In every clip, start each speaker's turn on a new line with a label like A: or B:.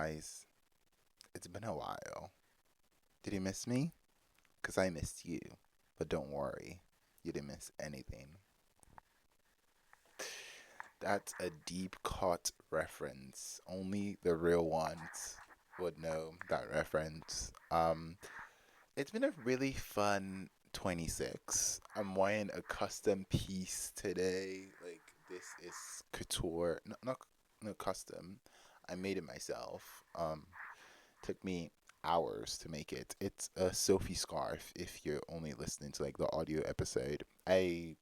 A: guys. It's been a while. Did you miss me? Because I missed you. But don't worry, you didn't miss anything. That's a deep cut reference. Only the real ones would know that reference. It's been a really fun 26. I'm wearing a custom piece today. Like, this is couture. No custom. I made it myself. Took me hours to make it. It's a Sophie scarf if you're only listening to like the audio episode. I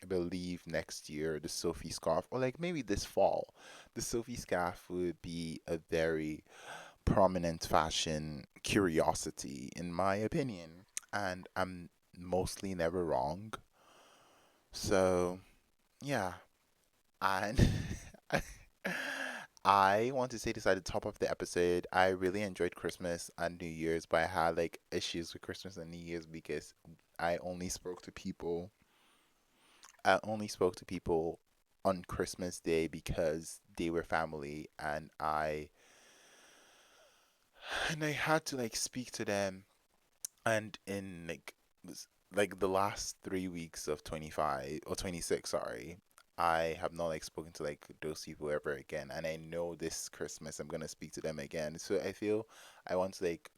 A: believe next year the Sophie scarf, or like maybe this fall, the Sophie scarf would be a very prominent fashion curiosity in my opinion. And I'm mostly never wrong. So yeah. And I want to say this at the top of the episode. I really enjoyed Christmas and New Year's, but I had like issues with Christmas and New Year's because I only spoke to people. I only spoke to people on Christmas Day because they were family, and I had to like speak to them. And in like the last 3 weeks of 25 or 26, sorry, I have not like spoken to like those people ever again. And I know this Christmas I'm gonna speak to them again. So I feel I want to like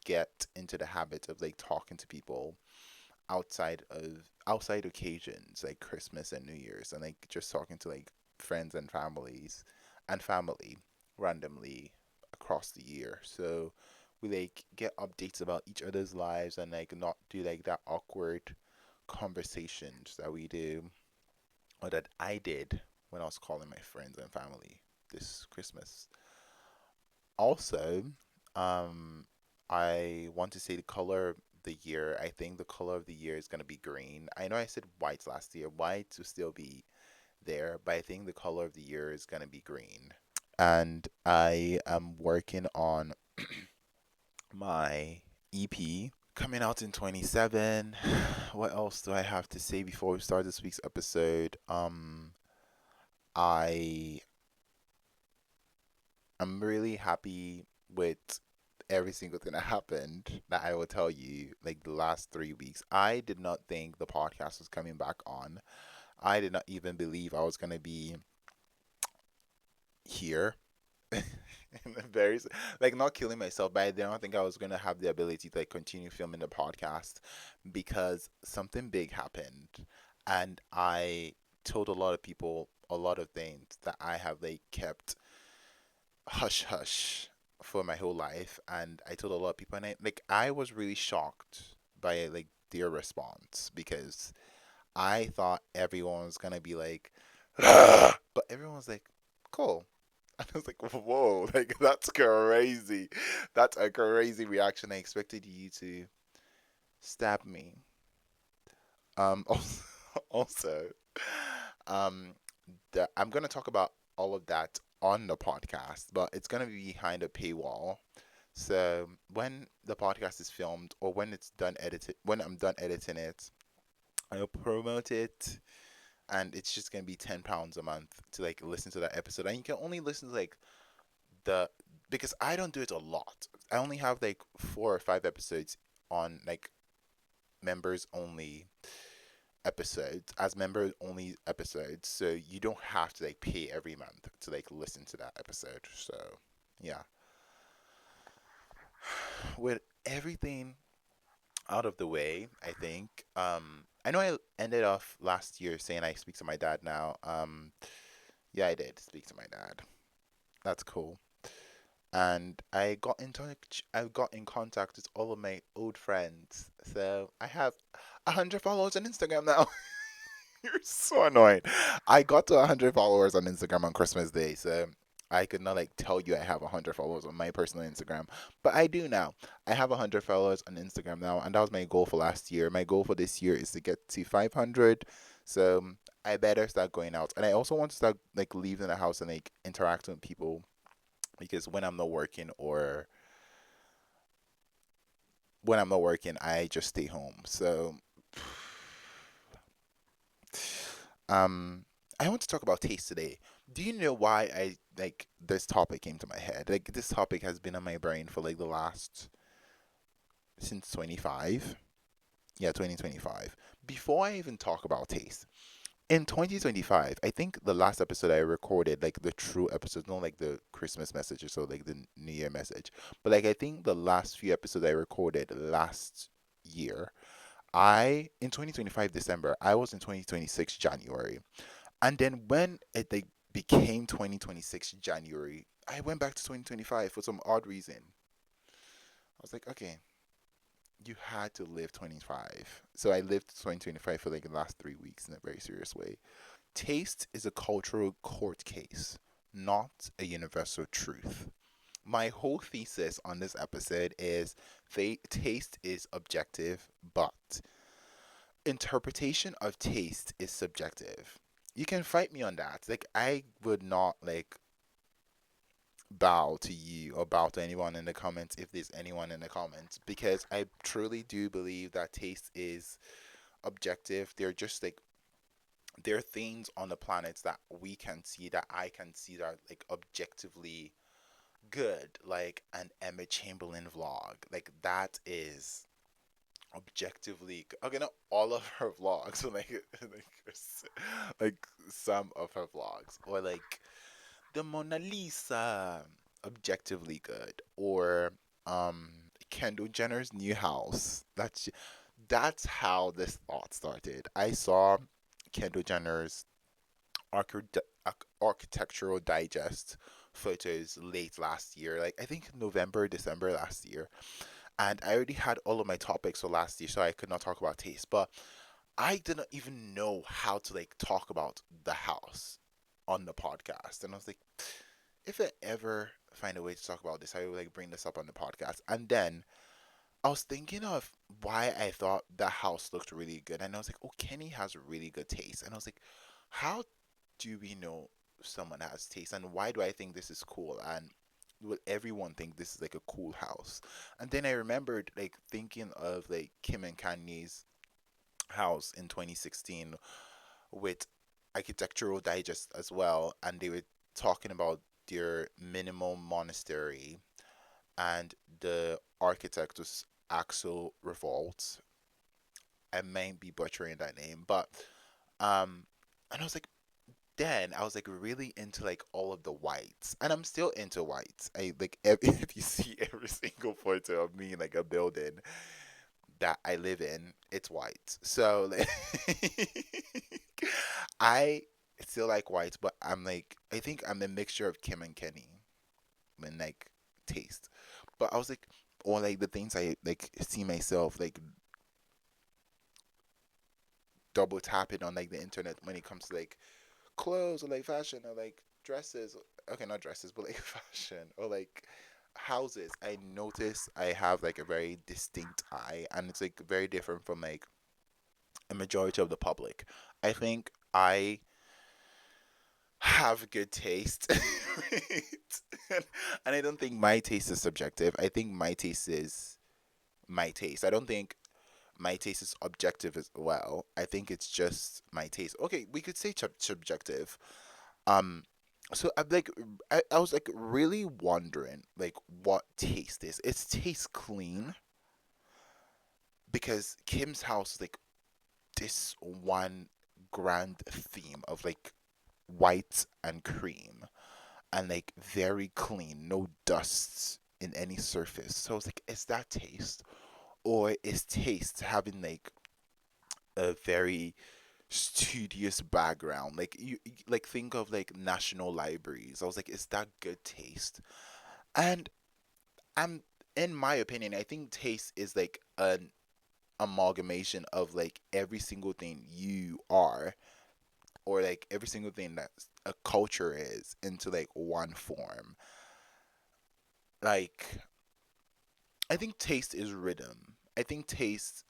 A: get into the habit of like talking to people outside occasions like Christmas and New Year's, and like just talking to like friends and families and family randomly across the year. So we like get updates about each other's lives and like not do like that awkward conversations that we do or that I did when I was calling my friends and family this Christmas. Also, um, I want to say the color of the year. I think the color of the year is gonna be green. I know I said white last year. White will still be there, but I think the color of the year is gonna be green. And I am working on my EP coming out in 27. What else do I have to say before we start this week's episode? I I'm really happy with every single thing that happened that I will tell you like the last 3 weeks. I did not think the podcast was coming back on. I did not even believe I was gonna be here. In a very like not killing myself, but I did not think I was gonna have the ability to like continue filming the podcast because something big happened, and I told a lot of people a lot of things that I have like kept hush hush for my whole life, and I told a lot of people, and I was really shocked by like their response because I thought everyone was gonna be like, but everyone was like, cool. And I was like, whoa, like that's crazy. That's a crazy reaction. I expected you to stab me. Also, also um, I'm gonna talk about all of that on the podcast, but it's gonna be behind a paywall. So when the podcast is filmed or when it's done edited, when I'm done editing it, I'll promote it, and it's just gonna be £10 a month to like listen to that episode, and you can only listen to like the because I don't do it a lot. I only have like 4 or 5 episodes on like members only episodes as members only episodes, so you don't have to like pay every month to like listen to that episode. So yeah, with everything out of the way, I think I know I ended off last year saying I speak to my dad now. Yeah, I did speak to my dad. That's cool. And I got in contact with all of my old friends. So I have 100 followers on Instagram now. You're so annoying. I got to 100 followers on Instagram on Christmas Day, so I could not like tell you I have 100 followers on my personal Instagram, but I do now. I have 100 followers on Instagram now, and that was my goal for last year. My goal for this year is to get to 500. So I better start going out, and I also want to start like leaving the house and like interacting with people because when I'm not working, I just stay home. So um, I want to talk about taste today. Do you know why I like this topic came to my head? Like this topic has been on my brain for like the last since 25. Yeah, 2025. Before I even talk about taste, in 2025, I think the last episode I recorded, like the true episode, not like the Christmas message or so, like the New Year message, but like I think the last few episodes I recorded last year, in 2025 December, I was in 2026 January. And then when it like became 2026 January, I went back to 2025 for some odd reason. I was like, okay, you had to live 25. So I lived 2025 for like the last 3 weeks in a very serious way. Taste is a cultural court case, not a universal truth. My whole thesis on this episode is taste is objective, but interpretation of taste is subjective. You can fight me on that. Like I would not like bow to you or bow to anyone in the comments if there's anyone in the comments because I truly do believe that taste is objective. They're just like there are things on the planets that we can see that I can see that are like objectively good, like an Emma Chamberlain vlog. Like that is objectively okay, not all of her vlogs, but like some of her vlogs, or like the Mona Lisa, objectively good, or um Kendall Jenner's new house. That's how this thought started. I saw Kendall Jenner's architectural digest photos late last year, like I think November, December last year. And I already had all of my topics for last year, so I could not talk about taste. But I didn't even know how to like talk about the house on the podcast. And I was like, if I ever find a way to talk about this, I will like bring this up on the podcast. And then I was thinking of why I thought the house looked really good. And I was like, oh, Kenny has really good taste. And I was like, how do we know someone has taste? And why do I think this is cool? And will everyone think this is like a cool house? And then I remembered like thinking of like Kim and Kanye's house in 2016 with Architectural Digest as well. And they were talking about their minimal monastery, and the architect was Axel Revolt. I might be butchering that name, but um, and I was like, then I was like really into like all of the whites, and I'm still into whites. I like if you see every single photo of me in like a building that I live in, it's white. So like, I still like whites, but I'm like I think I'm a mixture of Kim and Kenny in like taste. But I was like, or like the things I like see myself like double tapping on like the internet when it comes to like clothes or like fashion or like dresses. Okay, not dresses, but like fashion or like houses. I notice I have like a very distinct eye, and it's like very different from like a majority of the public. I think I have good taste. and, and I don't think my taste is subjective. I think my taste is my taste. I don't think my taste is objective as well. I think it's just my taste. Okay, we could say subjective. Um, so I'm like, I was like really wondering like what taste is. It's taste clean because Kim's house is like this one grand theme of like white and cream and like very clean, no dusts in any surface. So I was like, is that taste? Or is taste having like a very studious background? Like like think of like national libraries. I was like, is that good taste? And I'm in my opinion, I think taste is like an amalgamation of like every single thing you are, or like every single thing that a culture is, into like one form. Like I think taste is rhythm. I think taste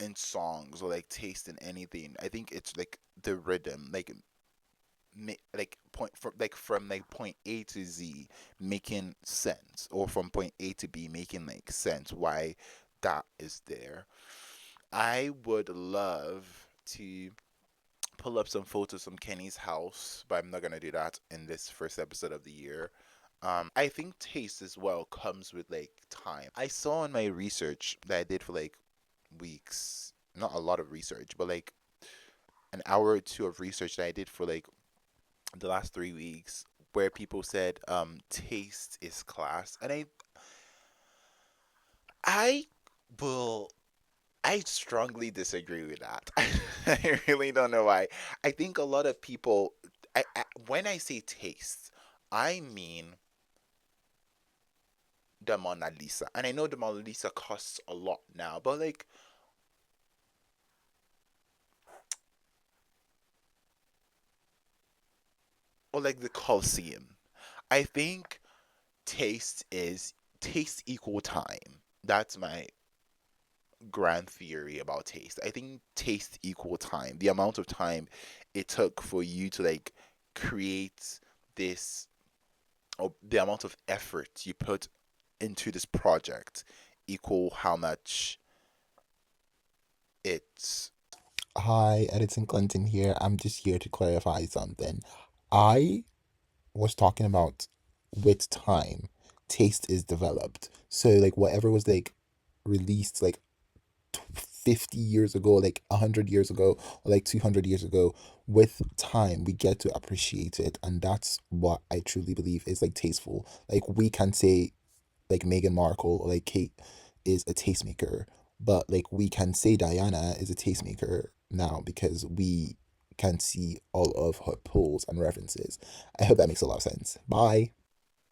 A: in songs or like taste in anything. I think it's like the rhythm, like like from like point A to Z making sense, or from point A to B making like sense why that is there. I would love to pull up some photos from Kenny's house, but I'm not gonna do that in this first episode of the year. I think taste as well comes with like time. I saw in my research that I did for like weeks, not a lot of research, but like an hour or two of research that I did for like the last 3 weeks, where people said taste is class, and I will I strongly disagree with that. I really don't know why. I think a lot of people, when I say taste, I mean the Mona Lisa. And I know the Mona Lisa costs a lot now, but like, or like the Colosseum. I think taste equal time. That's my grand theory about taste. I think taste equal time. The amount of time it took for you to like create this, or the amount of effort you put into this project equal how much it's.
B: Hi, Edison Clinton here. I'm just here to clarify something. I was talking about with time, taste is developed. So, like, whatever was like released like 50 years ago, like 100 years ago, or like 200 years ago, with time, we get to appreciate it. And that's what I truly believe is like tasteful. Like, we can say, like Meghan Markle or like Kate is a tastemaker, but like we can say Diana is a tastemaker now because we can see all of her pulls and references. I hope that makes a lot of sense. Bye.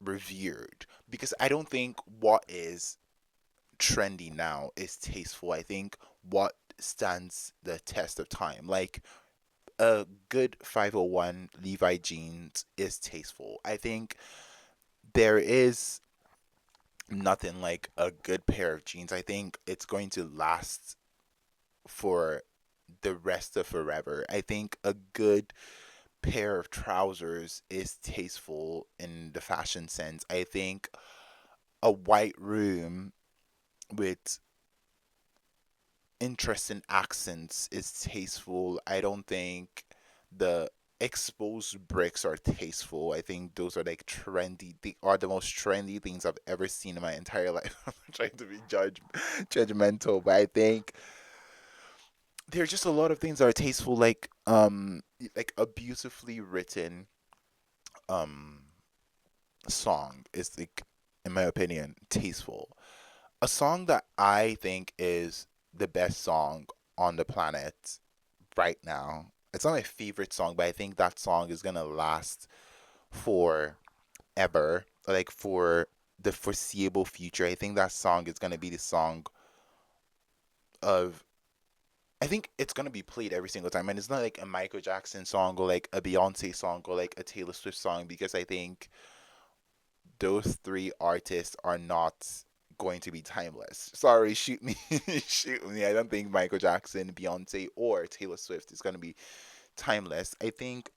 A: Revered, because I don't think what is trendy now is tasteful. I think what stands the test of time, like a good 501 Levi jeans, is tasteful. I think there is nothing like a good pair of jeans. I think it's going to last for the rest of forever. I think a good pair of trousers is tasteful in the fashion sense. I think a white room with interesting accents is tasteful. I don't think the exposed bricks are tasteful. I think those are like trendy. They are the most trendy things I've ever seen in my entire life. I'm trying to be judgmental, but I think there's just a lot of things that are tasteful, like a beautifully written um song is like, in my opinion, tasteful. A song that I think is the best song on the planet right now. It's not my favorite song, but I think that song is gonna last forever, like for the foreseeable future. I think that song is gonna be the song of. I think it's gonna be played every single time, and it's not like a Michael Jackson song or like a Beyonce song or like a Taylor Swift song, because I think those three artists are not going to be timeless. Sorry, shoot me, shoot me. I don't think Michael Jackson, Beyonce, or Taylor Swift is going to be timeless. I think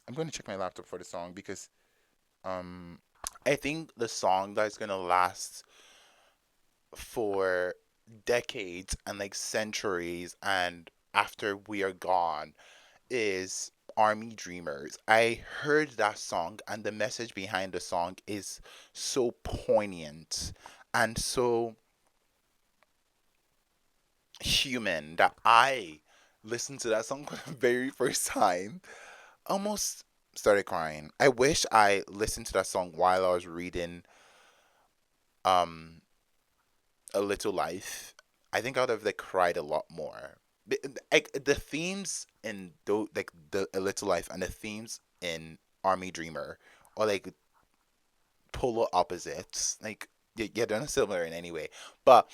A: I'm going to check my laptop for the song, because um I think the song that's going to last for decades and like centuries and after we are gone is Army Dreamers. I heard that song, and the message behind the song is so poignant and so human that I listened to that song for the very first time, almost started crying. I wish I listened to that song while I was reading um A Little Life. I think I would have like cried a lot more. Like the themes in like the A Little Life and the themes in Army Dreamer are like polar opposites. Like yeah, they're not similar in any way, but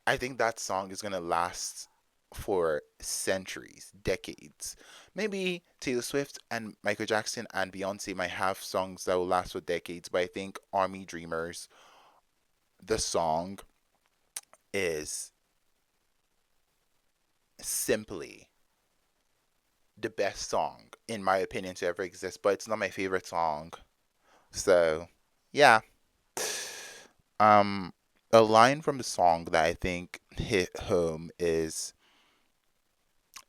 A: I think that song is gonna last for centuries, decades. Maybe Taylor Swift and Michael Jackson and Beyonce might have songs that will last for decades, but I think Army Dreamers, the song, is simply the best song in my opinion to ever exist, but it's not my favorite song. So, yeah. Um a line from the song that I think hit home is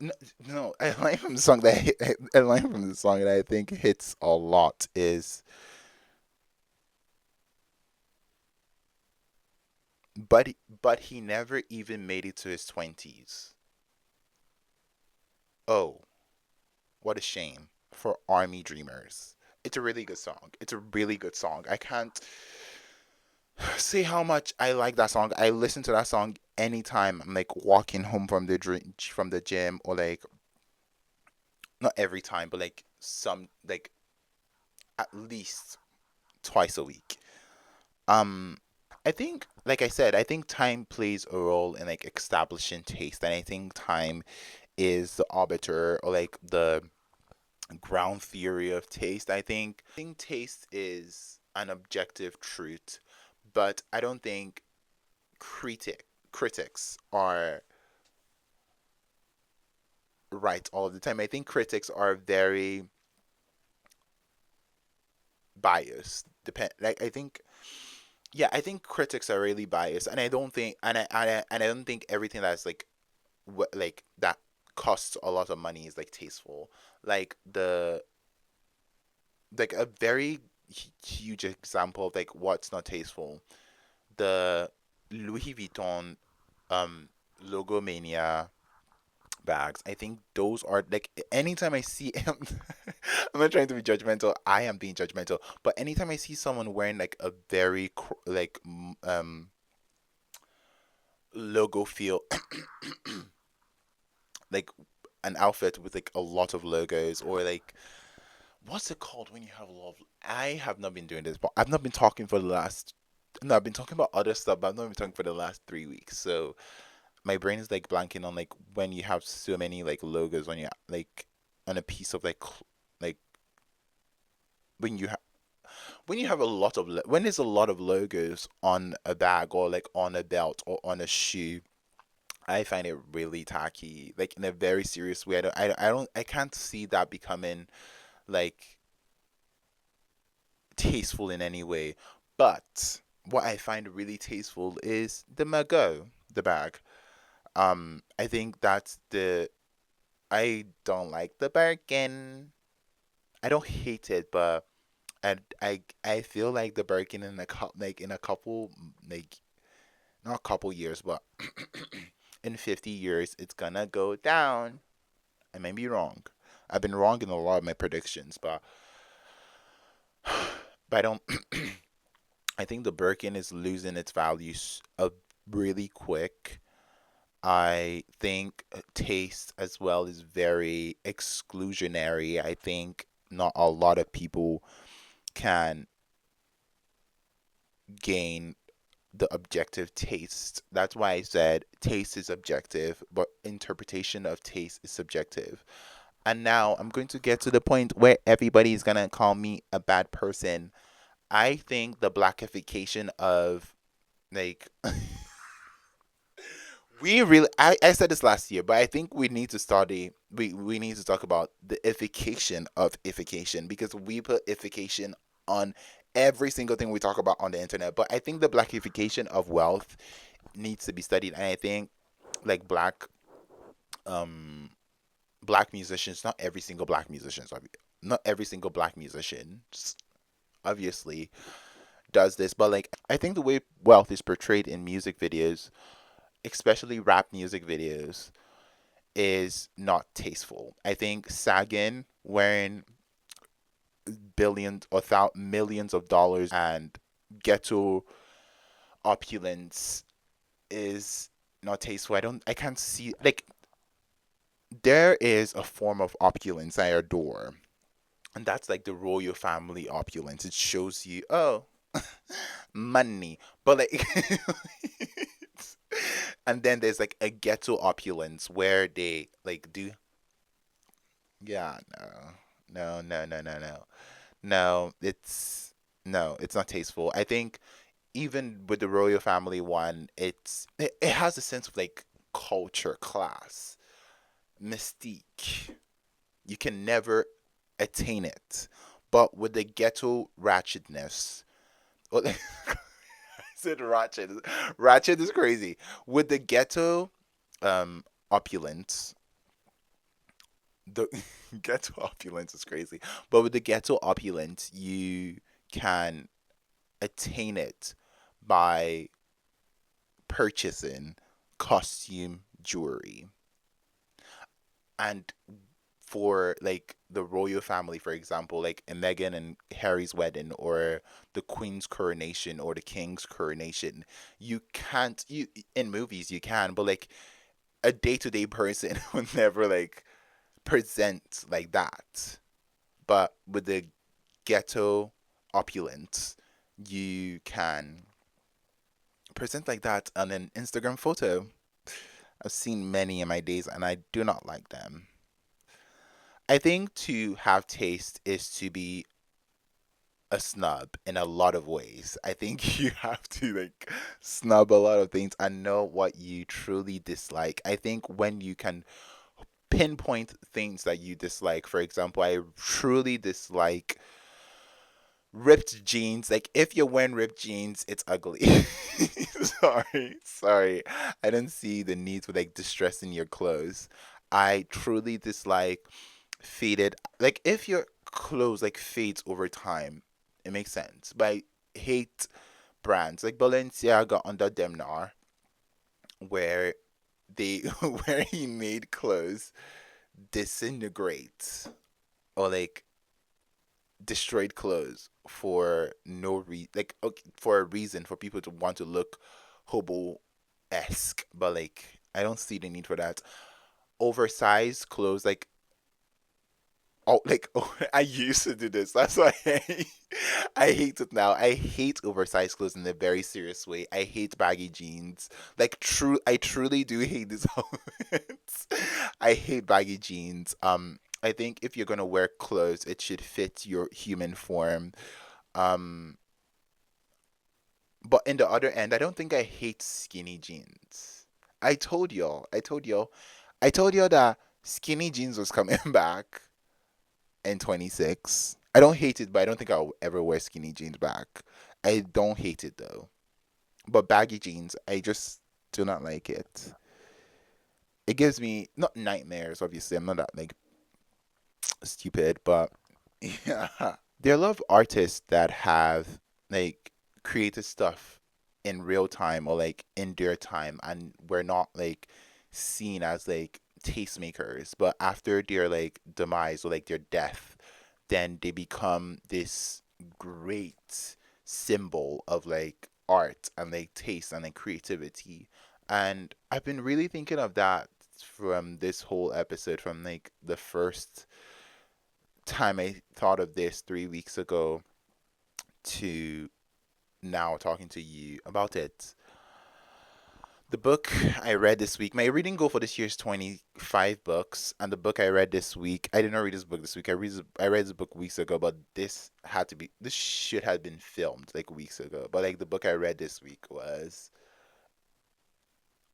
A: No, no, a line from the song that a line from the song that I think hits a lot is, but he never even made it to his 20s. Oh, what a shame for Army Dreamers. It's a really good song. It's a really good song. I can't say how much I like that song. I listen to that song anytime I'm like walking home from from the gym, or like not every time, but like some like at least twice a week. Um, I think, like I said, I think time plays a role in like establishing taste, and I think time is the arbiter, or like the ground theory of taste. I think taste is an objective truth, but I don't think critics are right all of the time. I think critics are very biased. Like I think, yeah, I think critics are really biased, and I don't think, and I don't think everything that's like what like that costs a lot of money is like tasteful. Like a very huge example of like what's not tasteful. The Louis Vuitton um logo mania bags. I think those are like anytime I see I'm not trying to be judgmental. I am being judgmental. But anytime I see someone wearing like a very logo feel like an outfit with like a lot of logos, or like what's it called when you have a lot of, I have not been doing this, but I've not been talking for the last, no, I've been talking about other stuff, but I've not been talking for the last 3 weeks. So my brain is like blanking on like when you have so many like logos on you, like on a piece of like like when you have when you have a lot of when there's a lot of logos on a bag, or like on a belt or on a shoe. I find it really tacky, like in a very serious way. I can't see that becoming like tasteful in any way. But what I find really tasteful is the Mago, the bag. I think that's the I don't like the Birkin. I don't hate it, but I feel like the Birkin in a couple, like not a couple years, but in 50 years it's gonna go down. I may be wrong. I've been wrong in a lot of my predictions, but I don't. I think the Birkin is losing its values really quick. I think taste as well is very exclusionary. I think not a lot of people can gain the objective taste. That's why I said taste is objective, but interpretation of taste is subjective. And now I'm going to get to the point where everybody is going to call me a bad person. I think the blackification of like we really I said this last year, but I think we need to study we need to talk about the ification of ification, because we put ification on every single thing we talk about on the internet. But I think the blackification of wealth needs to be studied, and I think like um black musicians, not every single black musician obviously does this, but like I think the way wealth is portrayed in music videos, especially rap music videos, is not tasteful. I think Sagan wearing billions or millions of dollars and ghetto opulence is not tasteful. I can't see like there is a form of opulence I adore, and that's like the royal family opulence. It shows you, oh, money, but like, and then there's like a ghetto opulence where they like do, yeah, no. No, it's not tasteful. I think even with the royal family one, it has a sense of like culture, class, mystique. You can never attain it. But with the ghetto ratchetness, well, I said ratchet. Ratchet is crazy. With the ghetto opulence, the ghetto opulence is crazy. But with the ghetto opulence, you can attain it by purchasing costume jewelry. And for like the royal family, for example, like in Meghan and Harry's wedding, or the queen's coronation, or the king's coronation, you can't, you in movies you can, but like a day-to-day person would never like present like that. But with the ghetto opulence, you can present like that on an Instagram photo. I've seen many in my days and I do not like them. I think to have taste is to be a snub in a lot of ways. I think you have to like snub a lot of things and know what you truly dislike. I think when you can pinpoint things that you dislike, for example, I truly dislike ripped jeans. Like if you're wearing ripped jeans, it's ugly. Sorry. I don't see the need for like distressing your clothes. I truly dislike faded. Like if your clothes like fades over time, it makes sense. But I hate brands like Balenciaga under Demnar, where they where he made clothes disintegrate or like destroyed clothes for no reason, like okay, for a reason for people to want to look hobo esque, but like I don't see the need for that. Oversized clothes, like oh, like oh, I used to do this. That's why I hate it now. I hate oversized clothes in a very serious way. I hate baggy jeans. Like true, I truly do hate these outfits. I hate baggy jeans. I think if you're gonna wear clothes, it should fit your human form. Um, but in the other end, I don't think I hate skinny jeans. I told y'all that skinny jeans was coming back in 26. I don't hate it, but I don't think I'll ever wear skinny jeans back. I don't hate it though. But baggy jeans, I just do not like it. It gives me not nightmares, obviously. I'm not that like stupid, but yeah. There are a lot of artists that have like created stuff in real time or like in their time, and we're not like seen as like tastemakers, but after their like demise or like their death, then they become this great symbol of like art and like taste and like creativity. And I've been really thinking of that from this whole episode, from like the first time I thought of this 3 weeks ago to now talking to you about it. The book I read this week, my reading goal for this year is 25 books, and the book I read this week, I did not read this book this week. I read this book weeks ago, but this should have been filmed like weeks ago. But like the book I read this week was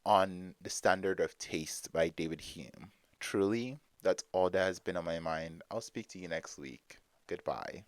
A: On the Standard of Taste by David Hume. Truly, that's all that has been on my mind. I'll speak to you next week. Goodbye.